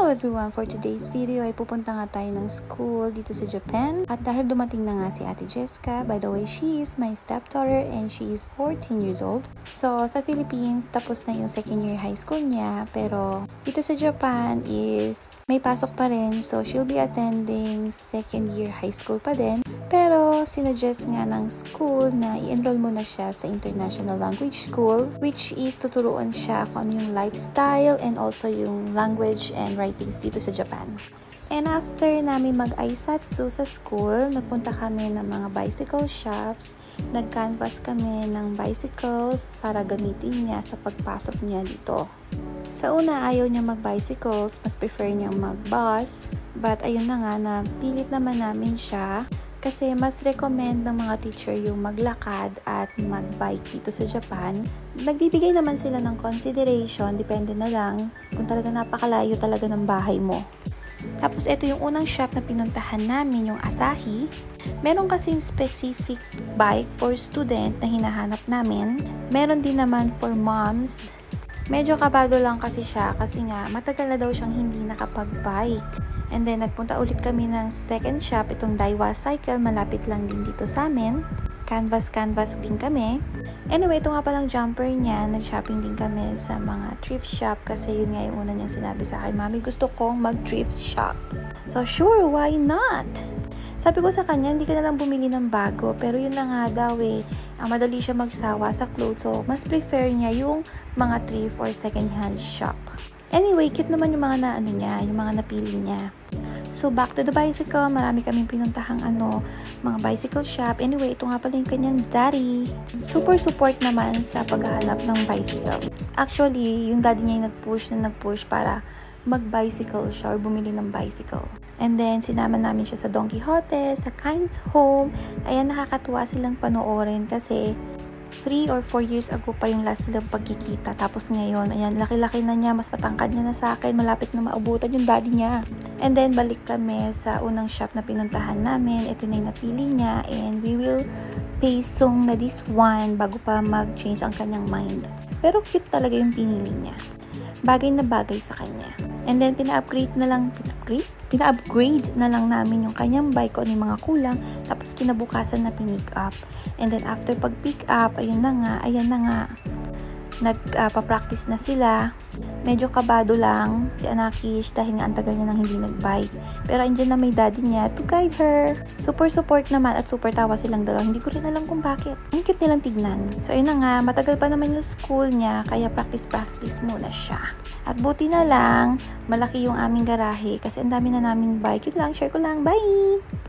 Hello everyone! For today's video ay pupunta nga tayo ng school dito sa Japan. At dahil dumating na nga si Ate Jessica, by the way, she is my stepdaughter and she is 14 years old. So sa Philippines, tapos na yung second year high school niya. Pero dito sa Japan is may pasok pa rin. So she'll be attending second year high school pa din. Pero sinuggest nga ng school na i-enroll mo na siya sa International Language School, which is tuturuan siya kung ano yung lifestyle and also yung language and writings dito sa Japan. And after namin mag-aisatsu sa school, nagpunta kami ng mga bicycle shops, nag-canvas kami ng bicycles para gamitin niya sa pagpasok niya dito. Sa una, ayaw niya mag-bicycles, mas prefer niya mag-bus. But ayun na nga, napilit naman namin siya kasi mas recommend ng mga teacher yung maglakad at magbike dito sa Japan. Nagbibigay naman sila ng consideration, depende na lang kung talaga napakalayo talaga ng bahay mo. Tapos ito yung unang shop na pinuntahan namin, yung Asahi. Meron kasing specific bike for student na hinahanap namin. Meron din naman for moms. Medyo kabado lang kasi siya kasi nga matagal na daw siyang hindi nakapag-bike. And then nagpunta ulit kami ng second shop, itong Daiwa Cycle, malapit lang din dito sa amin. Canvas din kami. Anyway, ito nga palang jumper niya, nag-shopping din kami sa mga thrift shop kasi yun nga yung una niyang sinabi sa akin, Mami, gusto kong mag-thrift shop. So sure, why not? Sabi ko sa kanya, hindi ka na lang bumili ng bago, pero yun na nga daw madali siya magsawa sa clothes, so mas prefer niya yung mga thrift or second hand shop. Anyway, cute naman yung mga yung mga napili niya. So, back to the bicycle. Marami kaming pinuntahang mga bicycle shop. Anyway, ito nga pala yung kanyang daddy. Super support naman sa paghahanap ng bicycle. Actually, yung daddy niya yung nag-push para mag-bicycle siya or bumili ng bicycle. And then, sinama namin siya sa Don Quijote, sa Kind's Home. Ayan, nakakatuwa silang panoorin kasi 3 or 4 years ago pa yung last nilang pagkikita. Tapos ngayon, ayan, laki-laki na niya, mas matangkad niya na sa akin, malapit na maubutan yung daddy niya. And then, balik kami sa unang shop na pinuntahan namin. Ito na yung napili niya and we will pay song na this one bago pa mag-change ang kanyang mind. Pero cute talaga yung pinili niya. Bagay na bagay sa kanya. And then, pina-upgrade na lang namin yung kanyang bike o yung mga kulang. Tapos, kinabukasan na pinick up. And then, after pag-pick up, ayan na nga, nagpa-practice na sila. Medyo kabado lang si Anakish dahil nga ang tagal niya nang hindi nag-bike. Pero andyan na may daddy niya to guide her. Super support naman at super tawa silang dalawa. Hindi ko rin alam kung bakit. Ang cute nilang tignan. So ayun na nga, matagal pa naman yung school niya kaya practice muna siya. At buti na lang, malaki yung aming garahe kasi ang dami na naming bike. Yun lang, share ko lang. Bye!